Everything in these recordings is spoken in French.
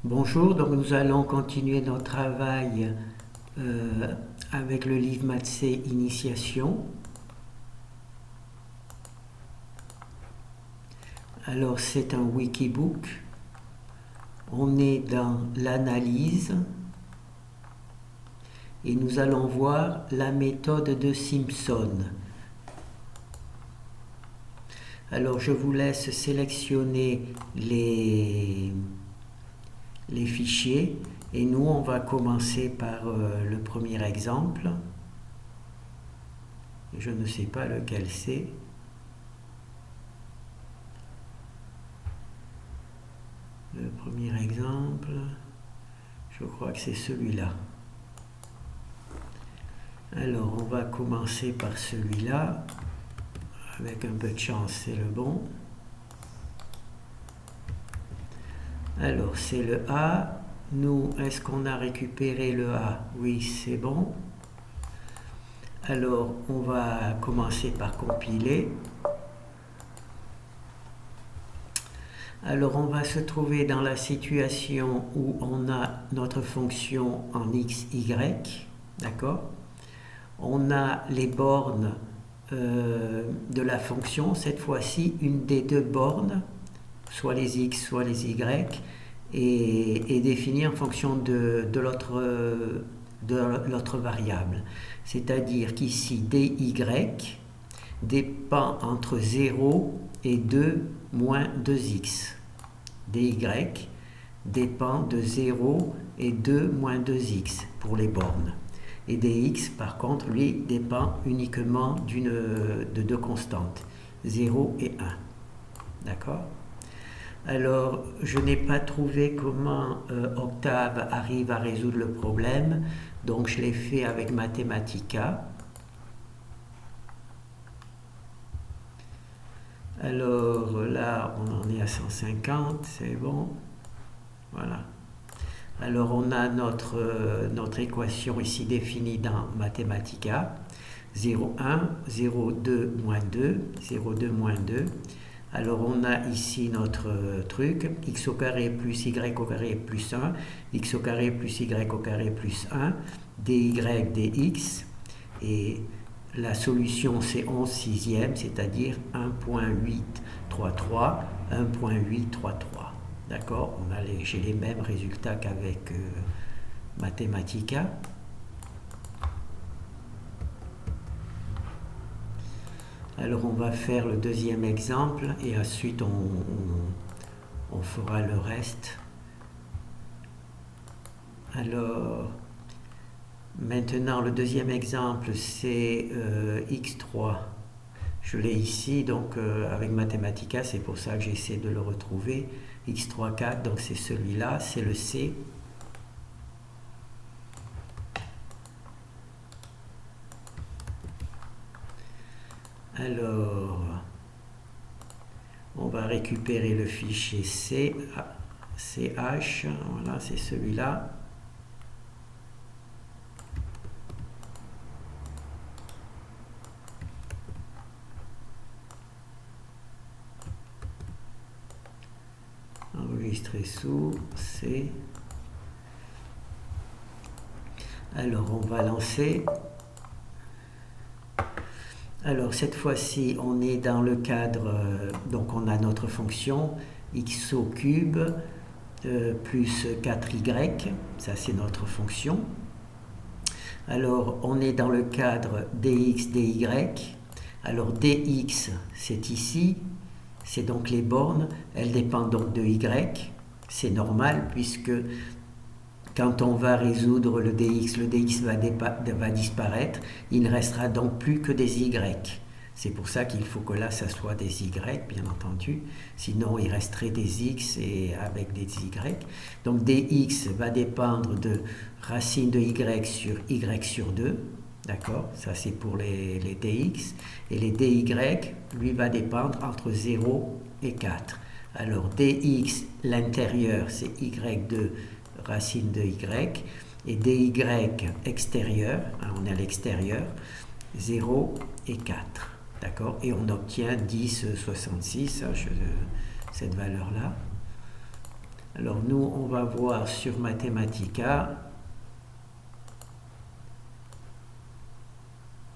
Bonjour, donc nous allons continuer notre travail avec le livre Maths Initiation. Alors c'est un wikibook, on est dans l'analyse et nous allons voir la méthode de Simpson. Alors je vous laisse sélectionner les fichiers et nous on va commencer par le premier exemple. Je ne sais pas lequel c'est. Le premier exemple, je crois que c'est celui-là. Alors on va commencer par celui-là. Avec un peu de chance, c'est le bon. Alors c'est le A. Nous, est-ce qu'on a récupéré le A? Oui, c'est bon. Alors on va commencer par compiler. Alors on va se trouver dans la situation où on a notre fonction en x, y, d'accord? On a les bornes de la fonction, cette fois-ci une des deux bornes, soit les x, soit les y, est définie en fonction de l'autre variable. C'est-à-dire qu'ici dy dépend entre 0 et 2 moins 2x. dy dépend de 0 et 2 moins 2x pour les bornes. Et dx, par contre, lui, dépend uniquement de deux constantes, 0 et 1. D'accord? Alors, je n'ai pas trouvé comment Octave arrive à résoudre le problème, donc je l'ai fait avec Mathematica. Alors là, on en est à 150, c'est bon. Voilà. Alors on a notre équation ici définie dans Mathematica. 0,1, 0,2, moins 2, 0,2, moins 2. Alors on a ici notre truc, x au carré plus y au carré plus 1, x au carré plus y au carré plus 1, dy dx, et la solution c'est 11 sixièmes, c'est-à-dire 1.833, 1.833. D'accord? J'ai les mêmes résultats qu'avec Mathematica. Alors on va faire le deuxième exemple et ensuite on fera le reste. Alors maintenant le deuxième exemple c'est x3. Je l'ai ici, donc avec Mathematica, c'est pour ça que j'essaie de le retrouver. x3, 4, donc c'est celui-là, c'est le C. Alors, on va récupérer le fichier CH, voilà, c'est celui-là. Enregistrer sous C. Alors on va lancer. Alors cette fois-ci on est dans le cadre, donc on a notre fonction x au cube plus 4y, ça c'est notre fonction. Alors on est dans le cadre dx, dy. Alors dx c'est ici, c'est donc les bornes, elles dépendent donc de y. C'est normal puisque quand on va résoudre le dx va disparaître, il ne restera donc plus que des y. C'est pour ça qu'il faut que là, ça soit des y, bien entendu. Sinon, il resterait des x et avec des y. Donc dx va dépendre de racine de y sur 2. D'accord? Ça, c'est pour les dx. Et les dy, lui, va dépendre entre 0 et 4. Alors dx, l'intérieur, c'est y2 racine de y, et dy extérieur, on est à l'extérieur, 0 et 4. D'accord? Et on obtient 10,66, cette valeur-là. Alors nous, on va voir sur Mathematica.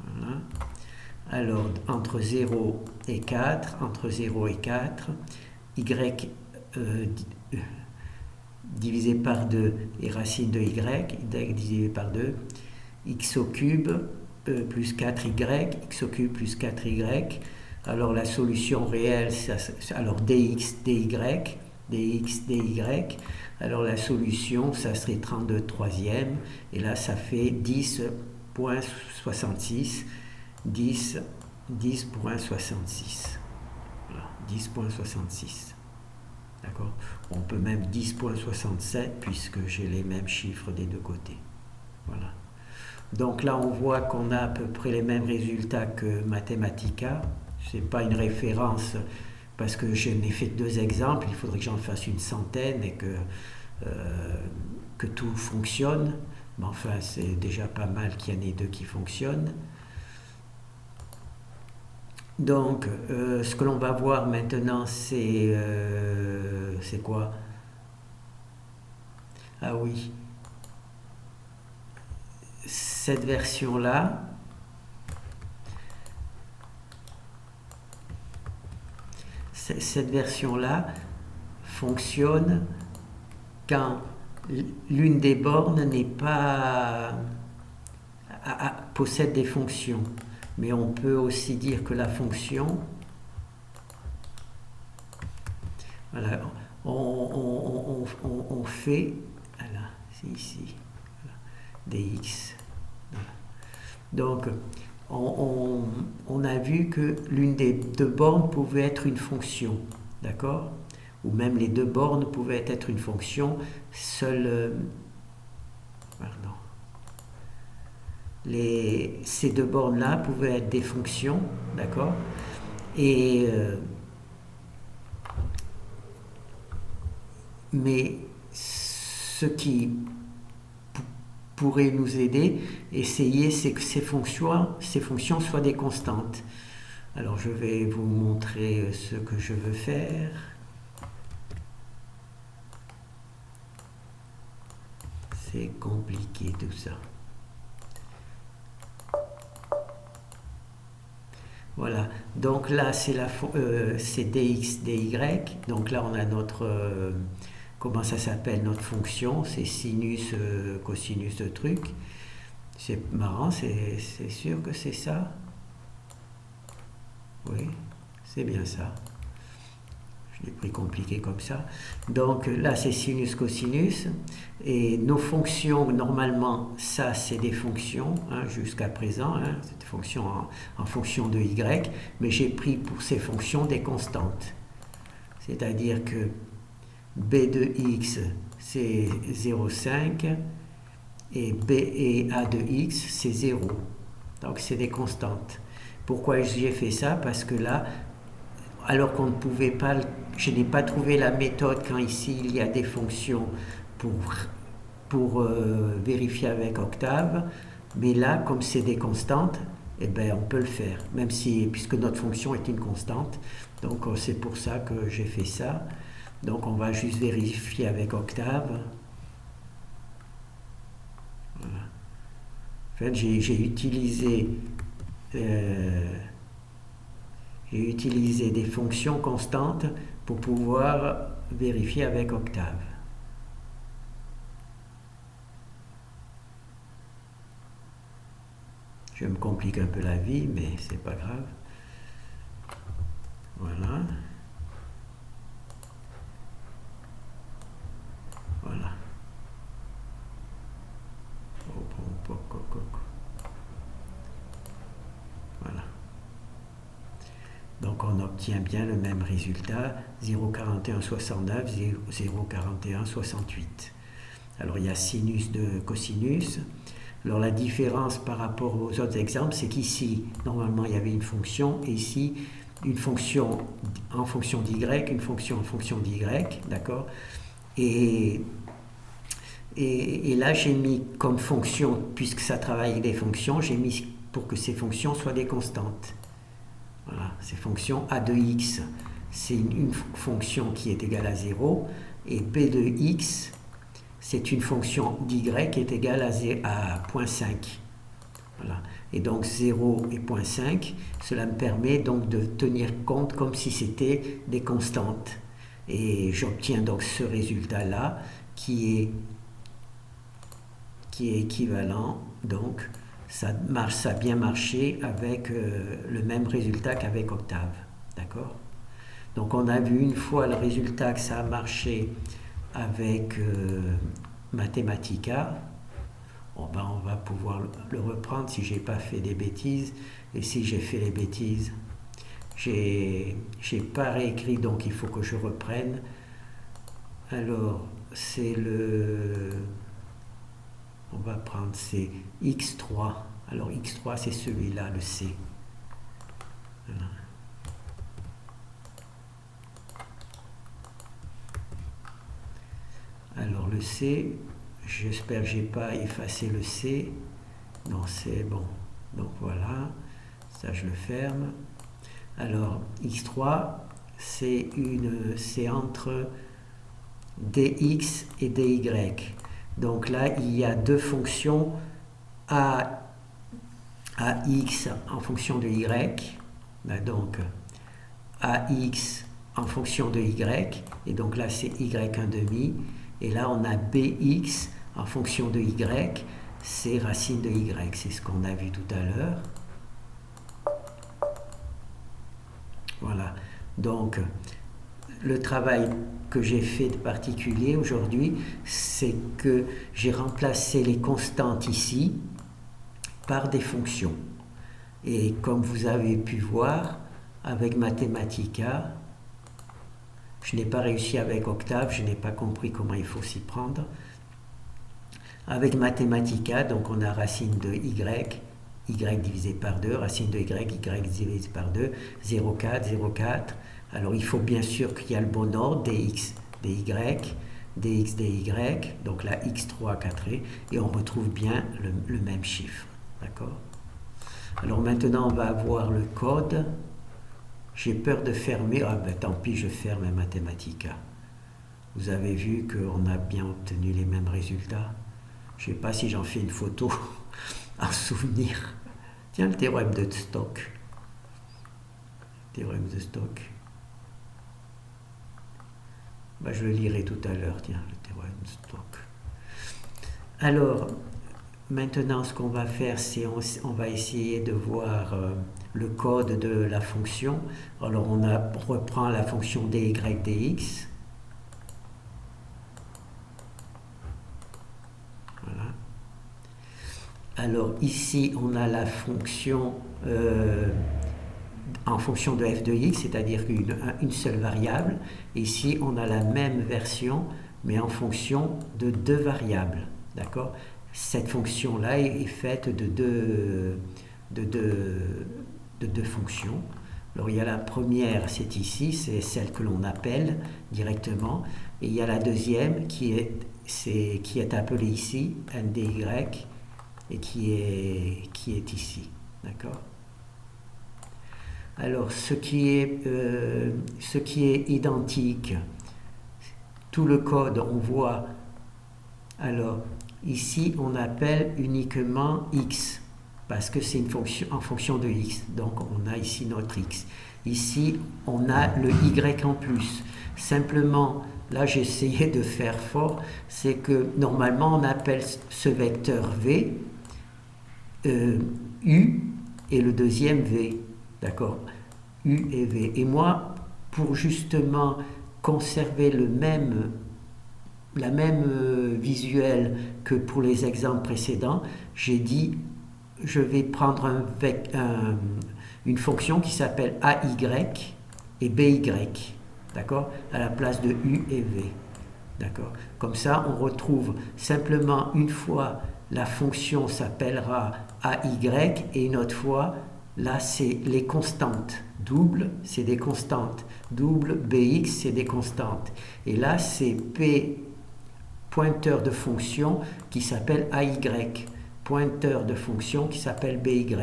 Voilà. Alors, entre 0 et 4, y divisé par 2 et racine de y divisé par 2, x au cube plus 4y, x au cube plus 4y. Alors la solution réelle, alors dx, dy, dx, dy. Alors la solution, ça serait 32 troisième. Et là, ça fait 10.66. 10.66. Voilà, 10.66. D'accord. On peut même 10.67 puisque j'ai les mêmes chiffres des deux côtés. Voilà. Donc là, on voit qu'on a à peu près les mêmes résultats que Mathematica. Ce n'est pas une référence parce que je n'ai fait que 2 exemples. Il faudrait que j'en fasse une centaine et que tout fonctionne. Mais enfin, c'est déjà pas mal qu'il y en ait 2 qui fonctionnent. Donc, ce que l'on va voir maintenant, c'est quoi? Ah oui, cette version-là, fonctionne quand l'une des bornes n'est pas possède des fonctions. Mais on peut aussi dire que la fonction, voilà, on fait, voilà, c'est ici, voilà, dx. Voilà. Donc, on a vu que l'une des 2 bornes pouvait être une fonction, d'accord? Ou même les 2 bornes pouvaient être une fonction, seule, pardon. Ces 2 bornes-là pouvaient être des fonctions, d'accord? Et mais ce qui pourrait nous aider, essayer, c'est que ces fonctions soient des constantes. Alors je vais vous montrer ce que je veux faire. C'est compliqué tout ça. Voilà, donc là c'est dx, dy, donc là on a notre, comment ça s'appelle, notre fonction, c'est sinus, cosinus de truc. C'est marrant, c'est sûr que c'est ça? Oui, c'est bien ça. Je l'ai pris compliqué comme ça. Donc là c'est sinus, cosinus, et nos fonctions, normalement, ça c'est des fonctions, hein, jusqu'à présent, hein, c'est des fonctions en fonction de y, mais j'ai pris pour ces fonctions des constantes. C'est-à-dire que b de x c'est 0,5 et b et a de x c'est 0. Donc c'est des constantes. Pourquoi j'ai fait ça? Parce que là, alors qu'on ne pouvait pas, je n'ai pas trouvé la méthode quand ici il y a des fonctions pour vérifier avec Octave, mais là, comme c'est des constantes, eh ben, on peut le faire, même si, puisque notre fonction est une constante. Donc c'est pour ça que j'ai fait ça. Donc on va juste vérifier avec Octave. Voilà. En fait, j'ai utilisé des fonctions constantes pour pouvoir vérifier avec Octave. Je me complique un peu la vie, mais c'est pas grave. Voilà. Voilà. Voilà. Donc on obtient bien le même résultat, 0,4169, 0,4168. Alors il y a sinus de cosinus. Alors la différence par rapport aux autres exemples, c'est qu'ici, normalement, il y avait une fonction, et ici, une fonction en fonction d'y, une fonction en fonction d'y, d'accord? Et là, j'ai mis comme fonction, puisque ça travaille avec des fonctions, j'ai mis pour que ces fonctions soient des constantes. Voilà, ces fonctions a de x, c'est une fonction qui est égale à 0. et p de x, c'est une fonction d'y qui est égale à 0,5. Voilà. Et donc 0 et 0,5, cela me permet donc de tenir compte comme si c'était des constantes. Et j'obtiens donc ce résultat-là qui est équivalent. Donc ça a bien marché avec le même résultat qu'avec Octave. D'accord? Donc on a vu une fois le résultat que ça a marché avec Mathematica. Bon, ben on va pouvoir le reprendre si j'ai pas fait des bêtises. Et si j'ai fait les bêtises, j'ai pas réécrit, donc il faut que je reprenne. Alors c'est on va prendre c'est x3. Alors x3 c'est celui-là, le C. Voilà. Alors le C, j'espère que j'ai pas effacé le C. Non, c'est bon. Donc voilà, ça je le ferme. Alors x3, c'est entre dx et dy. Donc là, il y a deux fonctions ax en fonction de y. Donc ax en fonction de y. Et donc là, c'est y1/2. Et là, on a bx en fonction de y. C'est racine de y. C'est ce qu'on a vu tout à l'heure. Voilà. Donc, le travail que j'ai fait de particulier aujourd'hui, c'est que j'ai remplacé les constantes ici par des fonctions. Et comme vous avez pu voir, avec Mathematica, je n'ai pas réussi avec Octave, je n'ai pas compris comment il faut s'y prendre. Avec Mathematica, donc on a racine de y divisé par 2, racine de y divisé par 2, 0,4, 0,4. Alors il faut bien sûr qu'il y a le bon ordre, dx, dy, dx, dy, donc là x3 quadré, et on retrouve bien le même chiffre. D'accord? Alors maintenant on va avoir le code. J'ai peur de fermer, ah ben tant pis, je ferme Mathematica. Vous avez vu qu'on a bien obtenu les mêmes résultats. Je ne sais pas si j'en fais une photo en souvenir. Tiens, le théorème de Stock. Théorème de Stock. Ben, je le lirai tout à l'heure, tiens, le théorème de Stock. Alors, maintenant, ce qu'on va faire, c'est on va essayer de voir le code de la fonction. Alors, on reprend la fonction dy dx. Voilà. Alors, ici, on a la fonction en fonction de f de x, c'est-à-dire une seule variable. Ici, on a la même version, mais en fonction de deux variables. D'accord? Cette fonction-là est faite de deux fonctions. Alors, il y a la première, c'est ici, c'est celle que l'on appelle directement. Et il y a la deuxième qui est appelée ici, ndy, et qui est ici. D'accord? Alors, ce qui est identique, tout le code, on voit. Alors, ici, on appelle uniquement x, parce que c'est une fonction en fonction de x. Donc, on a ici notre x. Ici, on a le y en plus. Simplement, là, j'ai essayé de faire fort, c'est que normalement, on appelle ce vecteur v u et le deuxième v. D'accord? U et V. Et moi, pour justement conserver la même visuel que pour les exemples précédents, j'ai dit, je vais prendre une fonction qui s'appelle AY et BY, d'accord, à la place de U et V. D'accord? Comme ça, on retrouve simplement une fois la fonction s'appellera AY et une autre fois, là, c'est les constantes. Double, c'est des constantes. Double, BX, c'est des constantes. Et là, c'est P, pointeur de fonction qui s'appelle AY. Pointeur de fonction qui s'appelle BY.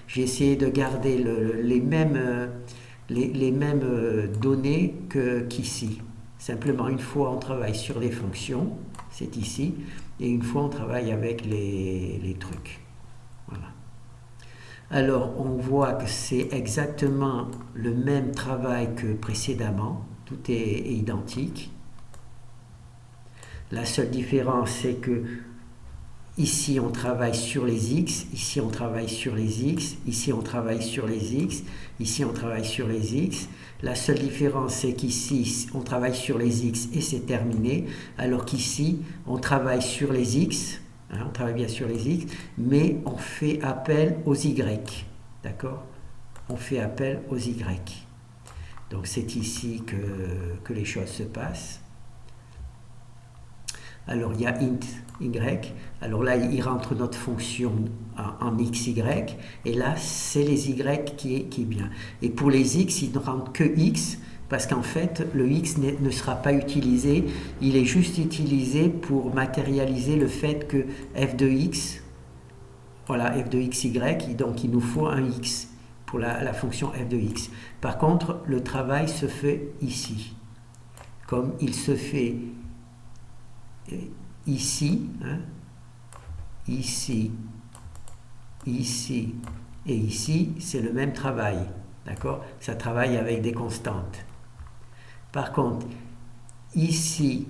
J'ai essayé de garder les mêmes données qu'ici. Simplement, une fois on travaille sur les fonctions, c'est ici, et une fois on travaille avec les trucs. Voilà. Alors, on voit que c'est exactement le même travail que précédemment, tout est identique. La seule différence, c'est que ici on travaille sur les x, ici on travaille sur les x, ici on travaille sur les x, ici on travaille sur les x. La seule différence, c'est qu'ici on travaille sur les x et c'est terminé, alors qu'ici on travaille sur les x, hein, on travaille bien sur les x, mais on fait appel aux y. D'accord? On fait appel aux y. Donc c'est ici que les choses se passent. Alors il y a int y, alors là il rentre notre fonction en xy, et là c'est les y qui est bien. Et pour les x, il ne rentre que x, parce qu'en fait le x ne sera pas utilisé, il est juste utilisé pour matérialiser le fait que f de x, voilà, f de xy, donc il nous faut un x pour la fonction f de x. Par contre, le travail se fait ici, comme il se fait ici, hein, ici, ici et ici, c'est le même travail, d'accord? Ça travaille avec des constantes. Par contre, ici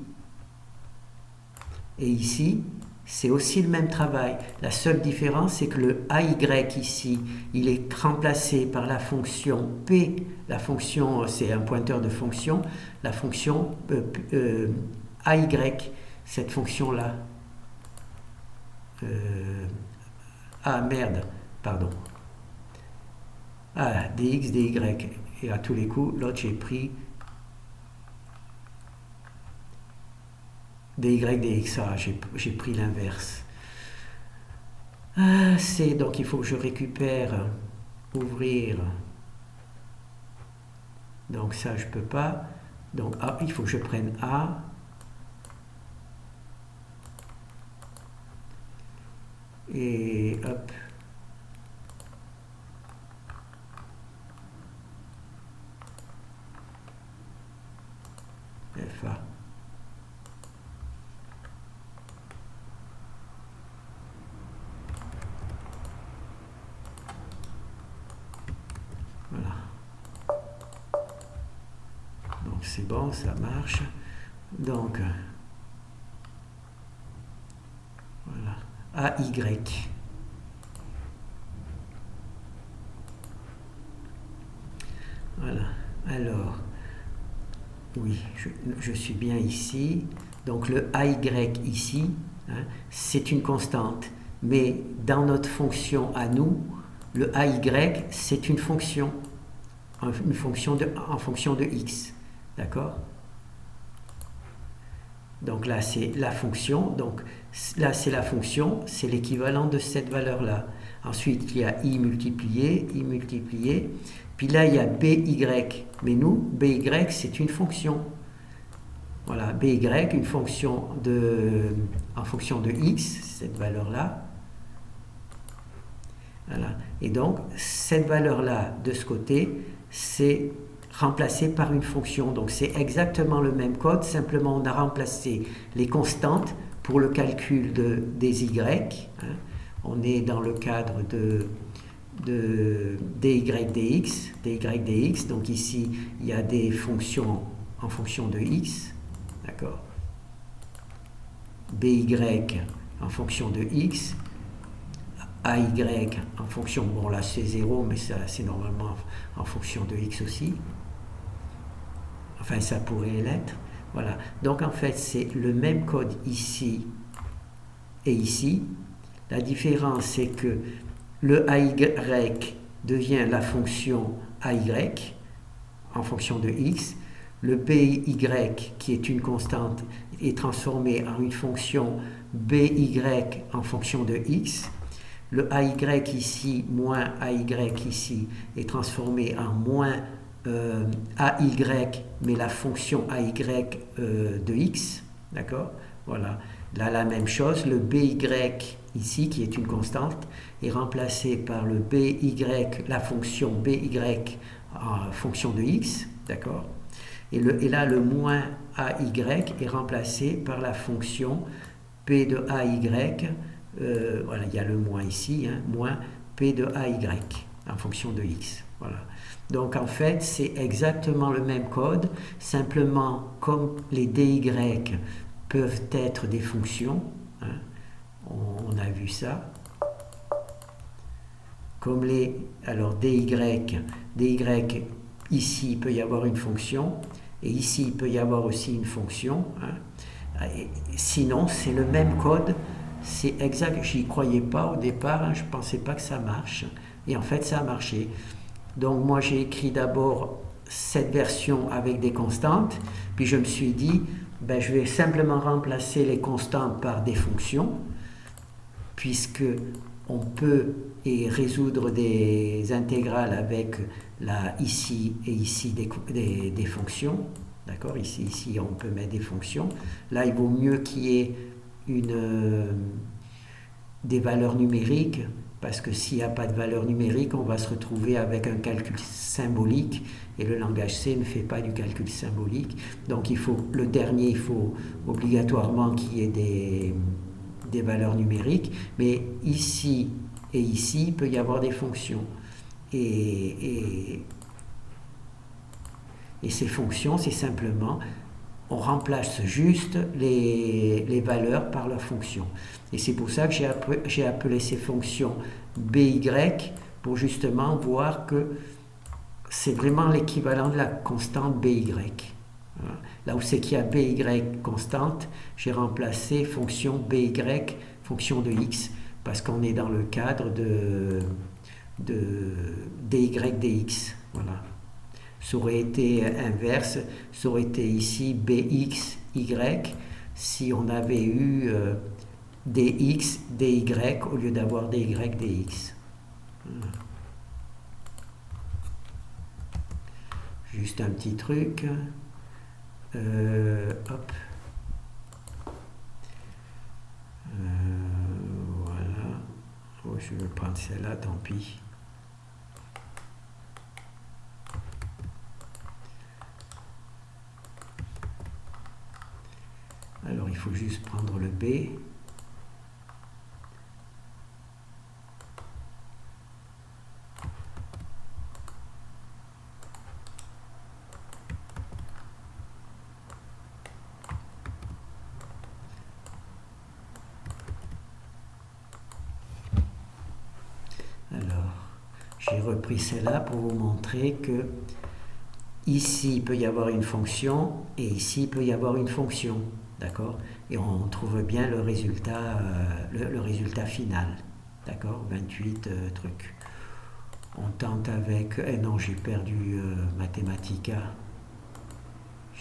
et ici, c'est aussi le même travail. La seule différence, c'est que le AY ici, il est remplacé par la fonction P. La fonction, c'est un pointeur de fonction. La fonction AY, cette fonction-là. Ah merde, pardon. Ah, dx, dy. Et à tous les coups, l'autre j'ai pris dy, dx. Ah, j'ai pris l'inverse. Ah, c'est donc il faut que je récupère, ouvrir. Donc ça, je peux pas. Donc ah, il faut que je prenne A. Et hop. FA. Voilà. Donc c'est bon, ça marche. Donc voilà. AY. Voilà. Alors, oui, je suis bien ici. Donc le AY ici, hein, c'est une constante. Mais dans notre fonction à nous, le AY, c'est une fonction. En fonction de x. D'accord? Donc là, c'est la fonction. Donc là, c'est la fonction. C'est l'équivalent de cette valeur-là. Ensuite, il y a i multiplié. Puis là, il y a by. Mais nous, by, c'est une fonction. Voilà, by, une fonction en fonction de x, cette valeur-là. Voilà. Et donc, cette valeur-là, de ce côté, c'est remplacé par une fonction. Donc c'est exactement le même code, simplement on a remplacé les constantes pour le calcul des y. Hein. On est dans le cadre de dy dx. Donc ici, il y a des fonctions en fonction de x. D'accord? By en fonction de x. AY en fonction, bon là c'est 0, mais ça c'est normalement en fonction de x aussi. Enfin, ça pourrait l'être. Voilà. Donc, en fait, c'est le même code ici et ici. La différence, c'est que le AY devient la fonction AY en fonction de x. Le BY, qui est une constante, est transformé en une fonction BY en fonction de x. Le AY ici, moins AY ici, est transformé en moins AY, mais la fonction AY de x, d'accord? Voilà. Là, la même chose, le BY ici, qui est une constante, est remplacé par le BY, la fonction BY en fonction de x, d'accord? Et là, le moins AY est remplacé par la fonction P de AY, voilà, il y a le moins ici, hein, moins P de AY en fonction de X. Voilà. Donc en fait, c'est exactement le même code, simplement comme les dy peuvent être des fonctions, hein, on a vu ça, comme alors dy, ici il peut y avoir une fonction, et ici il peut y avoir aussi une fonction, hein. Sinon c'est le même code, c'est exact, j'y croyais pas au départ, hein, je pensais pas que ça marche, et en fait ça a marché. Donc moi j'ai écrit d'abord cette version avec des constantes, puis je me suis dit, ben, je vais simplement remplacer les constantes par des fonctions, puisque on peut résoudre des intégrales avec ici et ici des fonctions. D'accord, ici on peut mettre des fonctions. Là il vaut mieux qu'il y ait des valeurs numériques, parce que s'il n'y a pas de valeur numérique, on va se retrouver avec un calcul symbolique, et le langage C ne fait pas du calcul symbolique. Donc le dernier, il faut obligatoirement qu'il y ait des valeurs numériques, mais ici et ici, il peut y avoir des fonctions. Et ces fonctions, c'est simplement, on remplace juste les valeurs par leurs fonctions. Et c'est pour ça que j'ai appelé ces fonctions BY, pour justement voir que c'est vraiment l'équivalent de la constante BY. Voilà. Là où c'est qu'il y a BY constante, j'ai remplacé fonction BY, fonction de X, parce qu'on est dans le cadre de dy dx. Voilà. Ça aurait été inverse, ça aurait été ici bx, y, si on avait eu dx, dy au lieu d'avoir dy, dx. Voilà. Juste un petit truc. Hop. Voilà. Oh, je vais prendre celle-là, tant pis. Alors il faut juste prendre le B. Alors, j'ai repris celle-là pour vous montrer que ici il peut y avoir une fonction et ici il peut y avoir une fonction. D'accord? Et on trouve bien le résultat final. D'accord? 28 trucs. On tente avec... non, j'ai perdu Mathematica.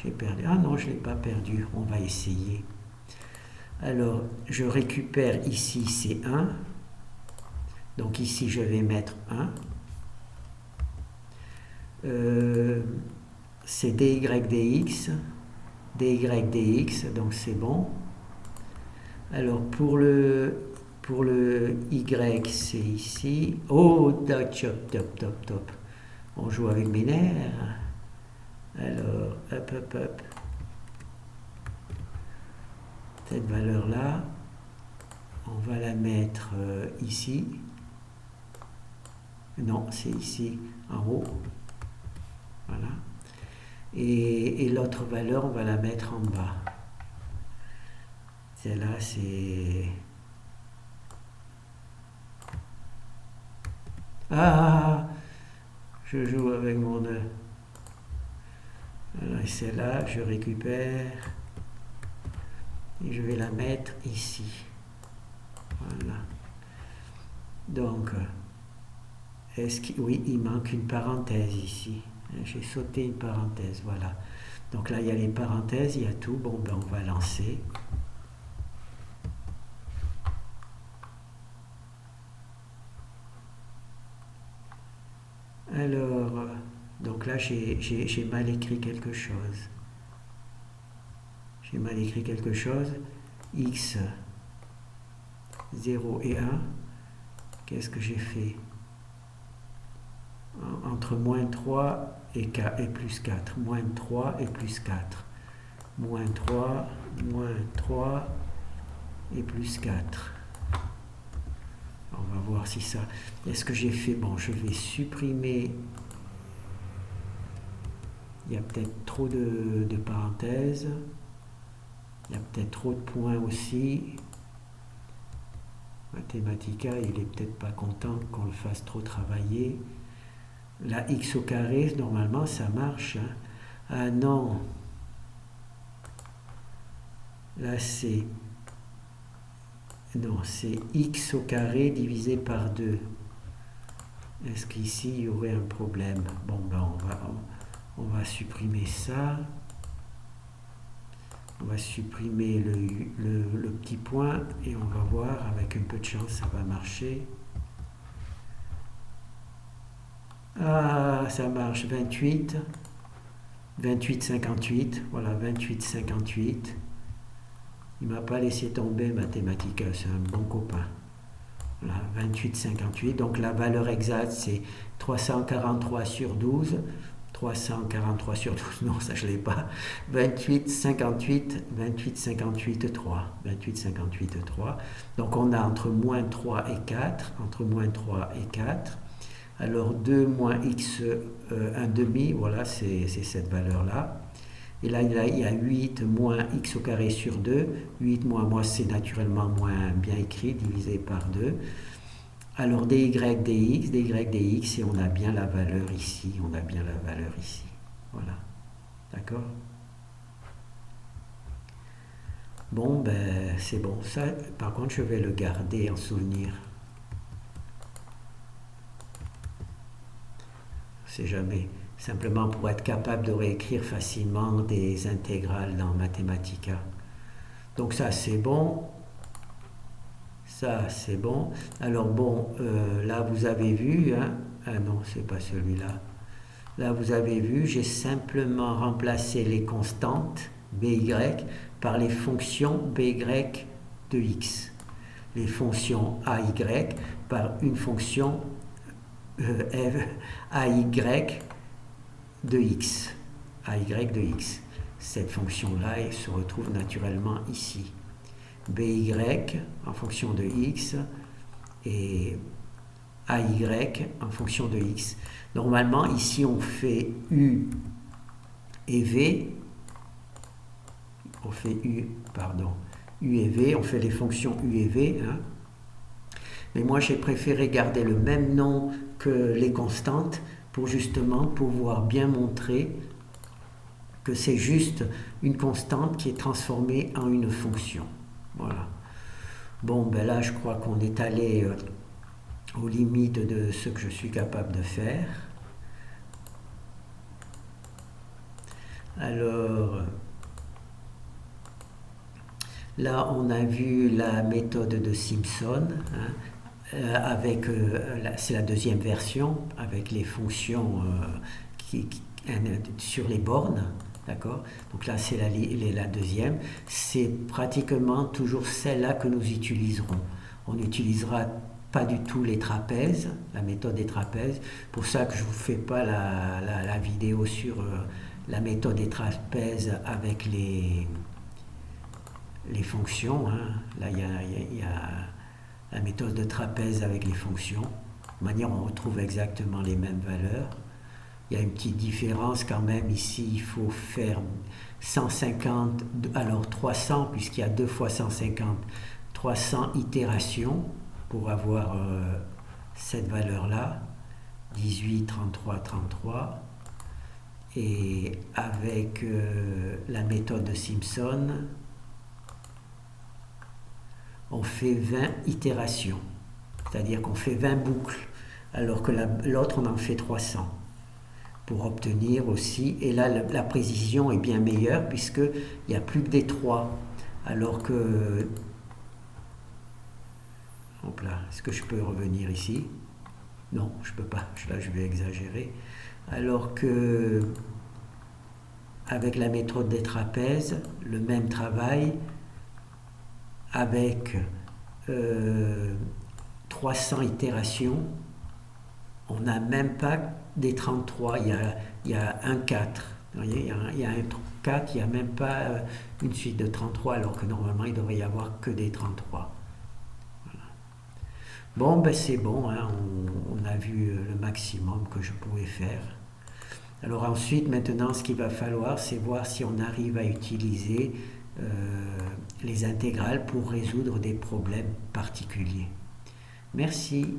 J'ai perdu... Ah non, je ne l'ai pas perdu. On va essayer. Alors, je récupère ici C1. Donc ici, je vais mettre 1. C'est dy dx. dy dx, donc c'est bon. Alors pour le y, c'est ici. Oh, top. On joue avec mes nerfs. Alors, hop. Cette valeur-là, on va la mettre ici. Non, c'est ici, en haut. Voilà. Et l'autre valeur, on va la mettre en bas. Celle-là, c'est... Ah, je joue avec mon... Alors, celle-là, je récupère. Et je vais la mettre ici. Voilà. Donc, oui, il manque une parenthèse ici. J'ai sauté une parenthèse, voilà. Donc là, il y a les parenthèses, il y a tout. Bon, ben, on va lancer. Alors, donc là, j'ai mal écrit quelque chose. J'ai mal écrit quelque chose. X, 0 et 1. Qu'est-ce que j'ai fait? Entre moins 3 et plus 4. Moins 3 et plus 4. moins 3 et plus 4. On va voir si ça... Est-ce que j'ai fait... Bon, je vais supprimer... Il y a peut-être trop de parenthèses. Il y a peut-être trop de points aussi. Mathematica, il est peut-être pas content qu'on le fasse trop travailler. La x au carré, normalement, ça marche. Hein. Ah non. Là, c'est... Non, c'est x au carré divisé par 2. Est-ce qu'ici, il y aurait un problème? Bon, ben, on va supprimer ça. On va supprimer le petit point et on va voir, avec un peu de chance, ça va marcher. Ah, ça marche, 28, 58, voilà, 28, 58. Il ne m'a pas laissé tomber Mathematica, c'est un bon copain. Voilà, 28, 58, donc la valeur exacte c'est 343 sur 12. 343 sur 12, non, ça je ne l'ai pas. 28, 58, 28, 58, 3. 28, 58, 3. Donc on a entre moins 3 et 4. Entre moins 3 et 4. Alors 2 moins x 1 demi, voilà, c'est cette valeur-là. Et là, il y a 8 moins x au carré sur 2. 8 moins, moi, c'est naturellement moins bien écrit, divisé par 2. Alors dy, dx, et on a bien la valeur ici, Voilà. D'accord? Bon, ben, c'est bon. Ça, par contre, je vais le garder en souvenir. On sait jamais. Simplement pour être capable de réécrire facilement des intégrales dans Mathematica. Donc ça, c'est bon. Ça, c'est bon. Alors bon, là, vous avez vu, hein, ah non, c'est pas celui-là. Là, vous avez vu, j'ai simplement remplacé les constantes, by, par les fonctions by de x. Les fonctions ay par une fonction ay de x. Ay de x. Cette fonction-là, elle se retrouve naturellement ici. by en fonction de x et ay en fonction de x. Normalement, ici, on fait u et v. On fait u et v. On fait les fonctions u et v. Hein. Mais moi, j'ai préféré garder le même nom que les constantes pour justement pouvoir bien montrer que c'est juste une constante qui est transformée en une fonction. Voilà. Bon, ben là, je crois qu'on est allé aux limites de ce que je suis capable de faire. Alors, là, on a vu la méthode de Simpson, hein, c'est la deuxième version, avec les fonctions sur les bornes. D'accord? Donc là, c'est la deuxième. C'est pratiquement toujours celle-là que nous utiliserons. On n'utilisera pas du tout les trapèzes, la méthode des trapèzes. Pour ça que je ne vous fais pas la vidéo sur la méthode des trapèzes avec les fonctions. Hein. Là, il y a la méthode de trapèze avec les fonctions. De manière, on retrouve exactement les mêmes valeurs. Il y a une petite différence quand même. Ici, il faut faire 150, alors 300, puisqu'il y a 2 fois 150, 300 itérations pour avoir cette valeur-là. 18, 33, 33. Et avec la méthode de Simpson, on fait 20 itérations. C'est-à-dire qu'on fait 20 boucles, alors que l'autre, on en fait 300. Pour obtenir aussi, et là la précision est bien meilleure puisqu'il n'y a plus que des 3, alors que, hop là, est-ce que je peux revenir ici? Non, je peux pas, là je vais exagérer, alors que avec la méthode des trapèzes, le même travail, avec 300 itérations, on n'a même pas des 33, il y a un 4. Vous voyez, il y a un 4, il n'y a même pas une suite de 33, alors que normalement il devrait y avoir que des 33. Bon, ben c'est bon, hein, on a vu le maximum que je pouvais faire. Alors ensuite, maintenant, ce qu'il va falloir, c'est voir si on arrive à utiliser les intégrales pour résoudre des problèmes particuliers. Merci.